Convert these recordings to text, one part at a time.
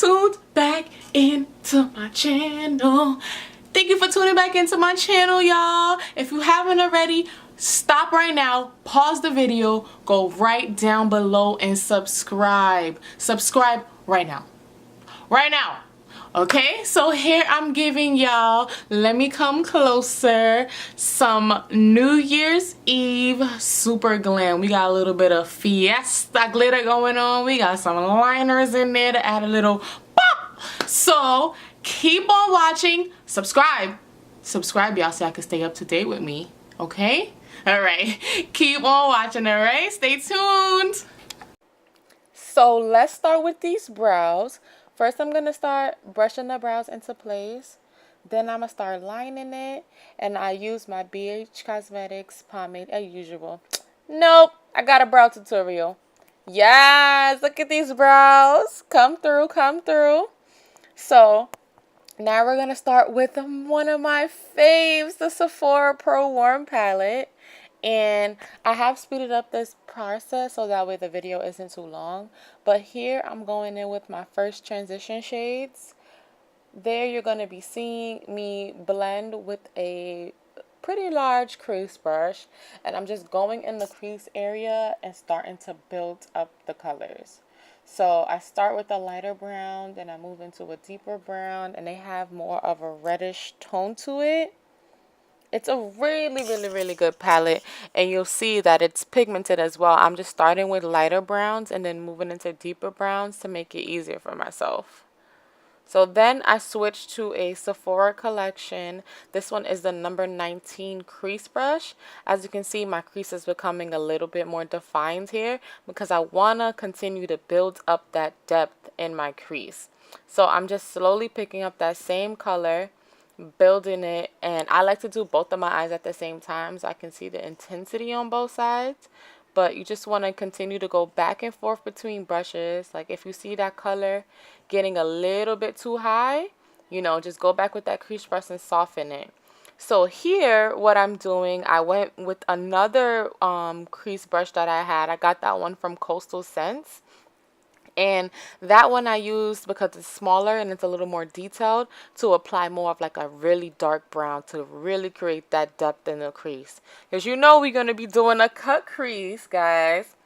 tuned back into my channel. Thank you for tuning back into my channel, y'all. If you haven't already, stop right now, pause the video, go right down below and subscribe. Subscribe right now. Right now. Okay, so here I'm giving y'all, let me come closer, some New Year's Eve super glam. We got a little bit of fiesta glitter going on. We got some liners in there to add a little pop. So keep on watching. Subscribe, y'all, so I can stay up to date with me. Okay, all right, keep on watching. All right, stay tuned. So let's start with these brows. First, I'm going to start brushing the brows into place. Then I'm going to start lining it. And I use my BH Cosmetics pomade as usual. Nope, I got a brow tutorial. Yes, look at these brows. Come through, come through. So now we're going to start with one of my faves, the Sephora Pro Warm Palette. And I have speeded up this process so that way the video isn't too long. But here I'm going in with my first transition shades. There you're going to be seeing me blend with a pretty large crease brush. And I'm just going in the crease area and starting to build up the colors. So I start with a lighter brown, then I move into a deeper brown, and they have more of a reddish tone to it. It's a really good palette, and you'll see that it's pigmented as well. I'm just starting with lighter browns and then moving into deeper browns to make it easier for myself. So then I switched to a Sephora collection. This one is the number 19 crease brush. As you can see, my crease is becoming a little bit more defined here because I want to continue to build up that depth in my crease. So I'm just slowly picking up that same color, building it, and I like to do both of my eyes at the same time so I can see the intensity on both sides. But you just want to continue to go back and forth between brushes. Like if you see that color getting a little bit too high, you know, just go back with that crease brush and soften it. So here what I'm doing, I went with another crease brush that I had. I got that one from Coastal Scents. And that one I used because it's smaller and it's a little more detailed to apply more of like a really dark brown to really create that depth in the crease. Because you know we're going to be doing a cut crease, guys.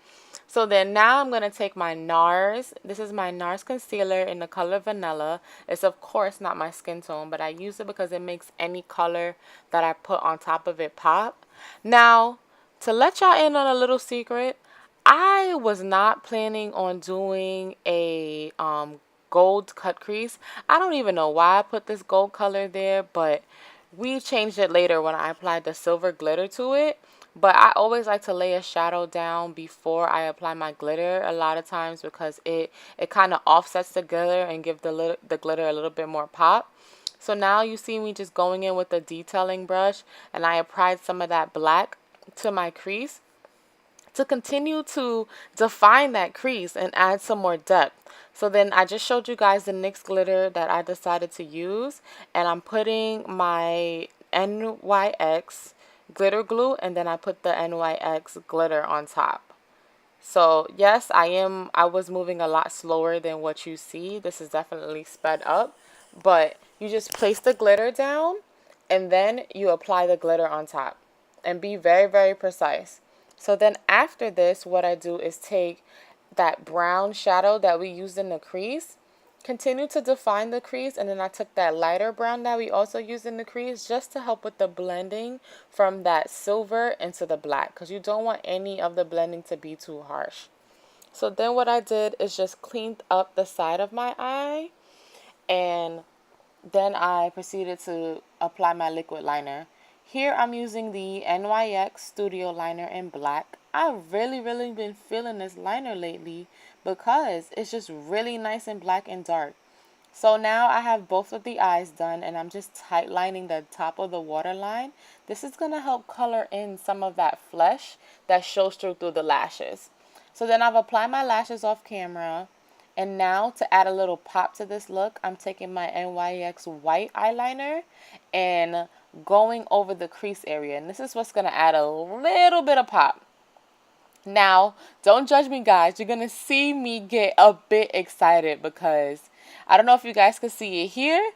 So then now I'm going to take my NARS. This is my NARS concealer in the color Vanilla. It's of course not my skin tone, but I use it because it makes any color that I put on top of it pop. Now, to let y'all in on a little secret, I was not planning on doing a gold cut crease. I don't even know why I put this gold color there, but we changed it later when I applied the silver glitter to it. But I always like to lay a shadow down before I apply my glitter a lot of times because it kind of offsets the glitter and give the glitter a little bit more pop. So now you see me just going in with a detailing brush, and I applied some of that black to my crease to continue to define that crease and add some more depth. So then I just showed you guys the NYX glitter that I decided to use, and I'm putting my NYX glitter glue, and then I put the NYX glitter on top. So yes, I was moving a lot slower than what you see. This is definitely sped up, but you just place the glitter down and then you apply the glitter on top and be very precise. So then after this, what I do is take that brown shadow that we used in the crease, continue to define the crease, and then I took that lighter brown that we also used in the crease just to help with the blending from that silver into the black, because you don't want any of the blending to be too harsh. So then what I did is just cleaned up the side of my eye, and then I proceeded to apply my liquid liner. Here I'm using the NYX Studio Liner in black. I've really been feeling this liner lately because it's just really nice and black and dark. So now I have both of the eyes done, and I'm just tight lining the top of the waterline. This is going to help color in some of that flesh that shows through the lashes. So then I've applied my lashes off camera. And now to add a little pop to this look, I'm taking my NYX white eyeliner and going over the crease area. And this is what's going to add a little bit of pop. Now, don't judge me, guys. You're going to see me get a bit excited because I don't know if you guys can see it here,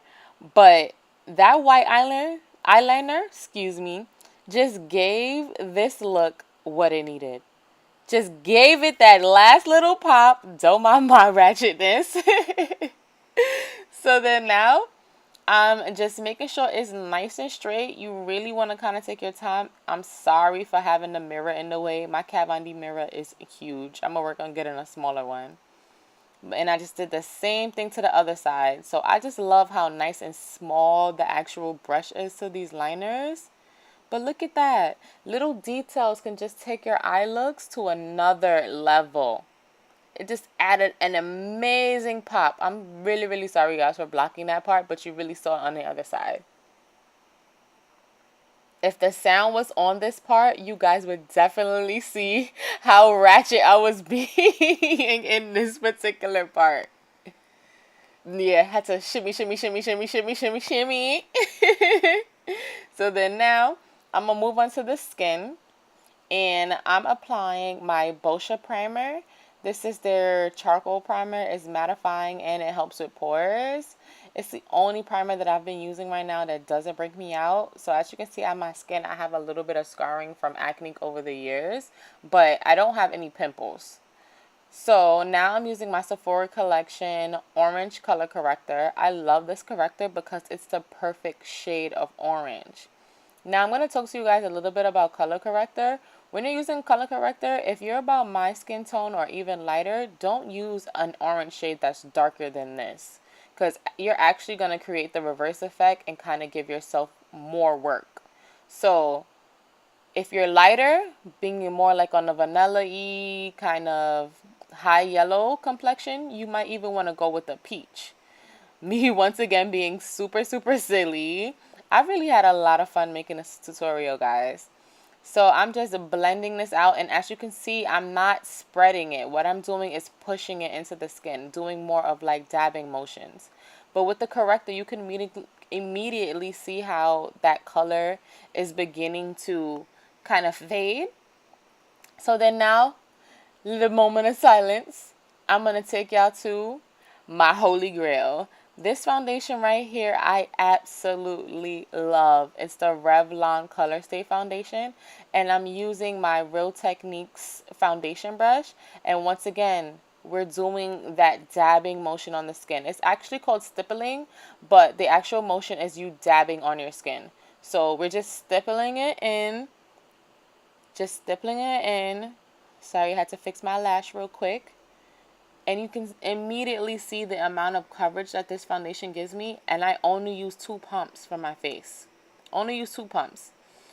but that white eyeliner, excuse me, just gave this look what it needed. Just gave it that last little pop. Don't mind my ratchetness. So then now, just making sure it's nice and straight. You really want to kind of take your time. I'm sorry for having the mirror in the way. My Kat Von D mirror is huge. I'm going to work on getting a smaller one. And I just did the same thing to the other side. So I just love how nice and small the actual brush is to these liners. But look at that. Little details can just take your eye looks to another level. It just added an amazing pop. I'm really, really sorry, guys, for blocking that part, but you really saw it on the other side. If the sound was on this part, you guys would definitely see how ratchet I was being in this particular part. Yeah, had to shimmy, shimmy, shimmy, shimmy, shimmy, shimmy, shimmy. So then now, I'm going to move on to the skin. And I'm applying my Boscia primer. This is their charcoal primer. It's mattifying and it helps with pores. It's the only primer that I've been using right now that doesn't break me out. So as you can see on my skin, I have a little bit of scarring from acne over the years, but I don't have any pimples. So now I'm using my Sephora collection orange color corrector. I love this corrector because it's the perfect shade of orange. Now I'm going to talk to you guys a little bit about color corrector. When you're using color corrector, if you're about my skin tone or even lighter, don't use an orange shade that's darker than this, because you're actually going to create the reverse effect and kind of give yourself more work. So if you're lighter, being more like on a vanilla-y kind of high yellow complexion, you might even want to go with a peach. Me, once again, being super, super silly. I really had a lot of fun making this tutorial, guys. So I'm just blending this out, and as you can see, I'm not spreading it. What I'm doing is pushing it into the skin, doing more of like dabbing motions. But with the corrector, you can immediately see how that color is beginning to kind of fade. So then now, little moment of silence. I'm going to take y'all to my holy grail. This foundation right here, I absolutely love. It's the Revlon COLORSTAY foundation, and I'm using my Real Techniques foundation brush. And once again, we're doing that dabbing motion on the skin. It's actually called stippling, but the actual motion is you dabbing on your skin. So we're just stippling it in. Just stippling it in. Sorry, I had to fix my lash real quick. And you can immediately see the amount of coverage that this foundation gives me. And I only use 2 pumps for my face. Only use 2 pumps.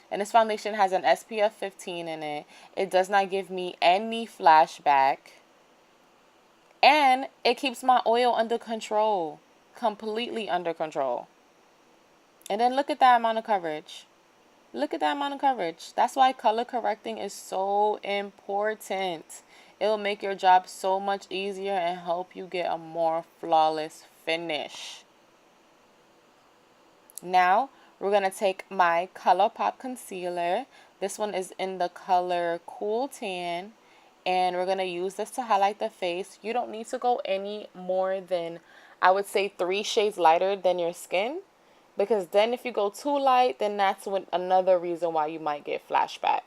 And this foundation has an SPF 15 in it. It does not give me any flashback. And it keeps my oil under control. Completely under control. And then look at that amount of coverage. Look at that amount of coverage. That's why color correcting is so important. It'll make your job so much easier and help you get a more flawless finish. Now, we're going to take my ColourPop concealer. This one is in the color Cool Tan. And we're going to use this to highlight the face. You don't need to go any more than, I would say, 3 shades lighter than your skin. Because then if you go too light, then that's another reason why you might get flashback.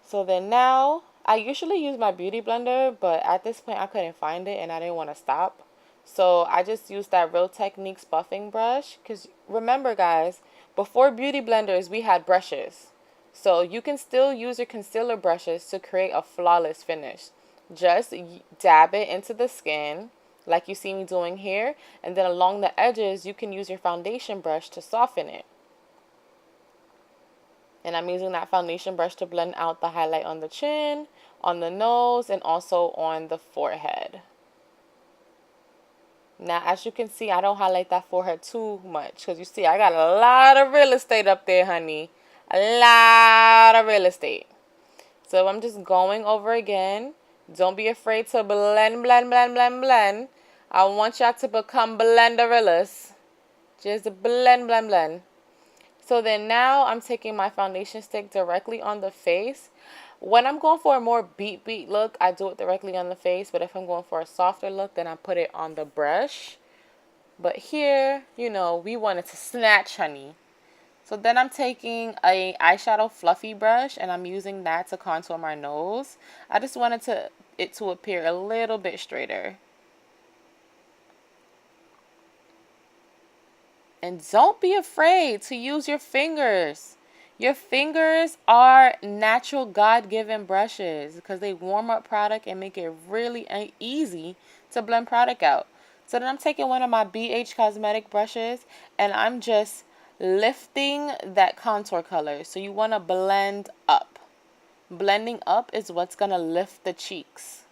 So then now, I usually use my beauty blender, but at this point I couldn't find it and I didn't want to stop. So I just used that Real Techniques buffing brush. Because remember, guys, before beauty blenders, we had brushes. So you can still use your concealer brushes to create a flawless finish. Just dab it into the skin, like you see me doing here. And then along the edges, you can use your foundation brush to soften it. And I'm using that foundation brush to blend out the highlight on the chin, on the nose, and also on the forehead. Now, as you can see, I don't highlight that forehead too much. Because you see, I got a lot of real estate up there, honey. A lot of real estate. So I'm just going over again. Don't be afraid to blend, blend, blend, blend, blend. I want y'all to become blenderillas. Just blend, blend, blend. So then now I'm taking my foundation stick directly on the face. When I'm going for a more beat look, I do it directly on the face. But if I'm going for a softer look, then I put it on the brush. But here, you know, we wanted to snatch, honey. So then I'm taking a eyeshadow fluffy brush and I'm using that to contour my nose. I just wanted it to appear a little bit straighter. And don't be afraid to use your fingers. Your fingers are natural God-given brushes because they warm up product and make it really easy to blend product out. So then I'm taking one of my BH Cosmetic brushes and I'm just lifting that contour color. So you want to blend up. Blending up is what's going to lift the cheeks.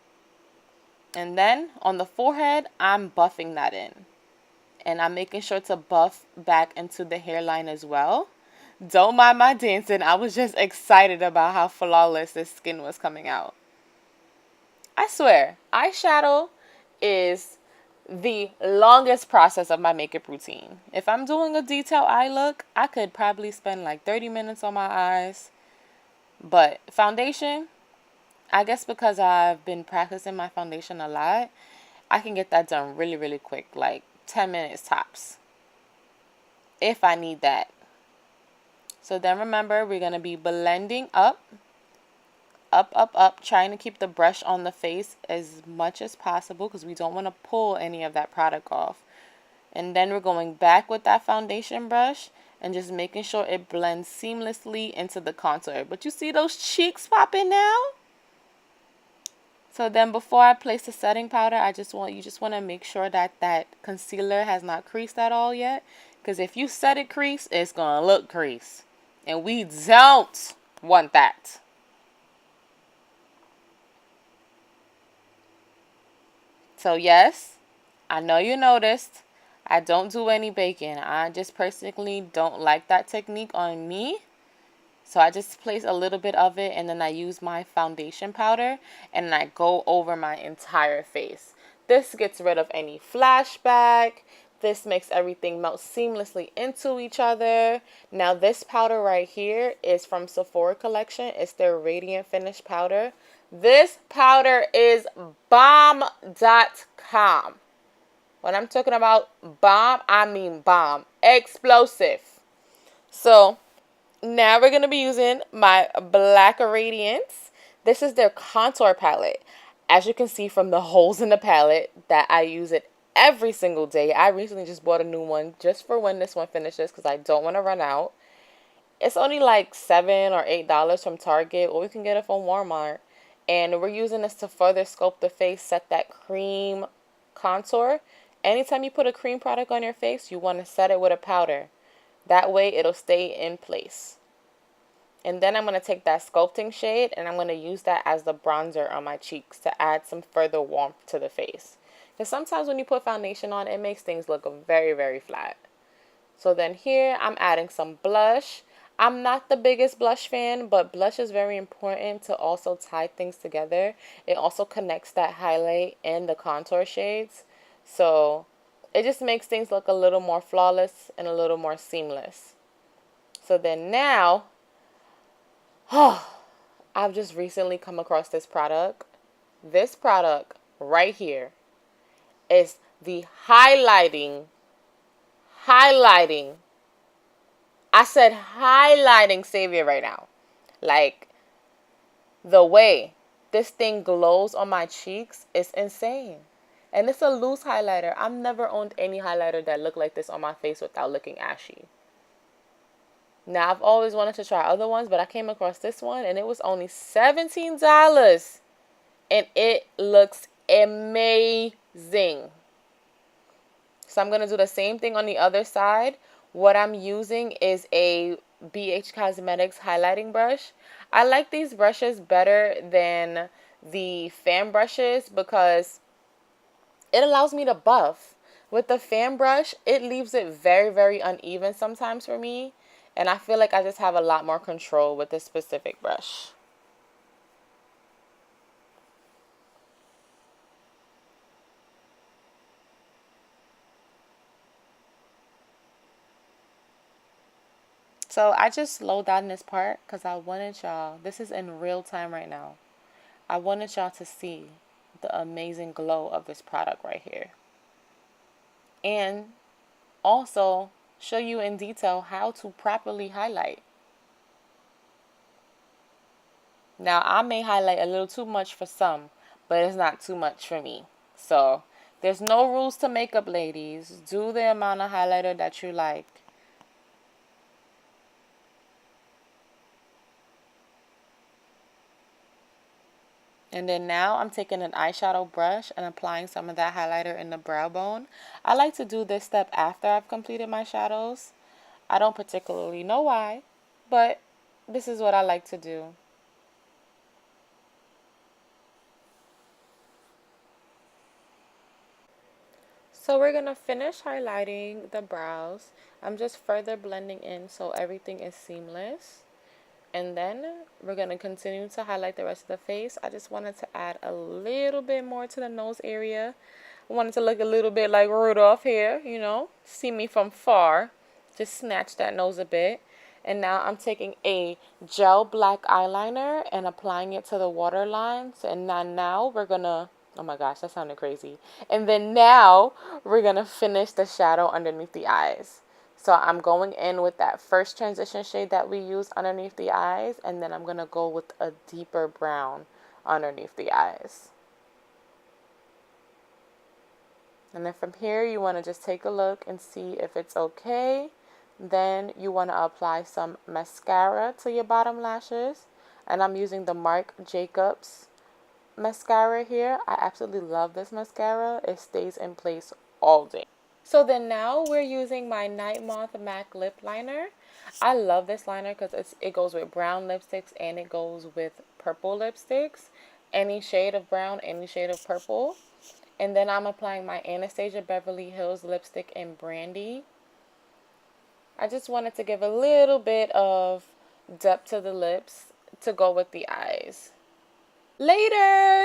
And then on the forehead, I'm buffing that in. And I'm making sure to buff back into the hairline as well. Don't mind my dancing. I was just excited about how flawless this skin was coming out. I swear, eyeshadow is the longest process of my makeup routine. If I'm doing a detailed eye look, I could probably spend like 30 minutes on my eyes. But foundation, I guess because I've been practicing my foundation a lot, I can get that done really, really quick. Like 10 minutes tops, if I need that. So then remember, we're going to be blending up, trying to keep the brush on the face as much as possible because we don't want to pull any of that product off. And then we're going back with that foundation brush and just making sure it blends seamlessly into the contour. But you see those cheeks popping now? So then before I place the setting powder, you just want to make sure that that concealer has not creased at all yet. Because if you set it creased, it's going to look creased. And we don't want that. So yes, I know you noticed, I don't do any baking. I just personally don't like that technique on me. So I just place a little bit of it and then I use my foundation powder and I go over my entire face. This gets rid of any flashback. This makes everything melt seamlessly into each other. Now this powder right here is from Sephora collection. It's their Radiant Finish powder. This powder is bomb.com. When I'm talking about bomb, I mean bomb. Explosive. So now we're going to be using my Black Radiance. This is their contour palette. As you can see from the holes in the palette that I use it every single day. I recently just bought a new one just for when this one finishes because I don't want to run out. It's only like $7 or $8 from Target, or you can get it from Walmart. And we're using this to further sculpt the face, set that cream contour. Anytime you put a cream product on your face, you want to set it with a powder. That way it'll stay in place. And then I'm going to take that sculpting shade and I'm going to use that as the bronzer on my cheeks to add some further warmth to the face. Because sometimes when you put foundation on, it makes things look very, very flat. So then here I'm adding some blush. I'm not the biggest blush fan, but blush is very important to also tie things together. It also connects that highlight and the contour shades. So it just makes things look a little more flawless and a little more seamless. So then now, I've just recently come across this product. This product right here is the highlighting. I said highlighting savior right now. Like, the way this thing glows on my cheeks is insane. And it's a loose highlighter. I've never owned any highlighter that looked like this on my face without looking ashy. Now, I've always wanted to try other ones, but I came across this one, and it was only $17. And it looks amazing. So I'm going to do the same thing on the other side. What I'm using is a BH Cosmetics highlighting brush. I like these brushes better than the fan brushes because it allows me to buff. With the fan brush, it leaves it very, very uneven sometimes for me. And I feel like I just have a lot more control with this specific brush. So I just slowed down this part because I wanted y'all, this is in real time right now, I wanted y'all to see the amazing glow of this product right here. And also show you in detail how to properly highlight. Now, I may highlight a little too much for some, but it's not too much for me. So, there's no rules to makeup, ladies. Do the amount of highlighter that you like. And then now I'm taking an eyeshadow brush and applying some of that highlighter in the brow bone. I like to do this step after I've completed my shadows. I don't particularly know why, but this is what I like to do. So we're going to finish highlighting the brows. I'm just further blending in so everything is seamless. And then we're going to continue to highlight the rest of the face. I just wanted to add a little bit more to the nose area. I wanted to look a little bit like Rudolph here, you know. See me from far. Just snatch that nose a bit. And now I'm taking a gel black eyeliner and applying it to the waterlines. And now we're going to... Oh my gosh, that sounded crazy. And then now we're going to finish the shadow underneath the eyes. So I'm going in with that first transition shade that we used underneath the eyes. And then I'm going to go with a deeper brown underneath the eyes. And then from here, you want to just take a look and see if it's okay. Then you want to apply some mascara to your bottom lashes. And I'm using the Marc Jacobs mascara here. I absolutely love this mascara. It stays in place all day. So then now we're using my NIGHTMOTH MAC lip liner. I love this liner because it goes with brown lipsticks and it goes with purple lipsticks. Any shade of brown, any shade of purple. And then I'm applying my Anastasia Beverly Hills lipstick in Brandy. I just wanted to give a little bit of depth to the lips to go with the eyes. Later!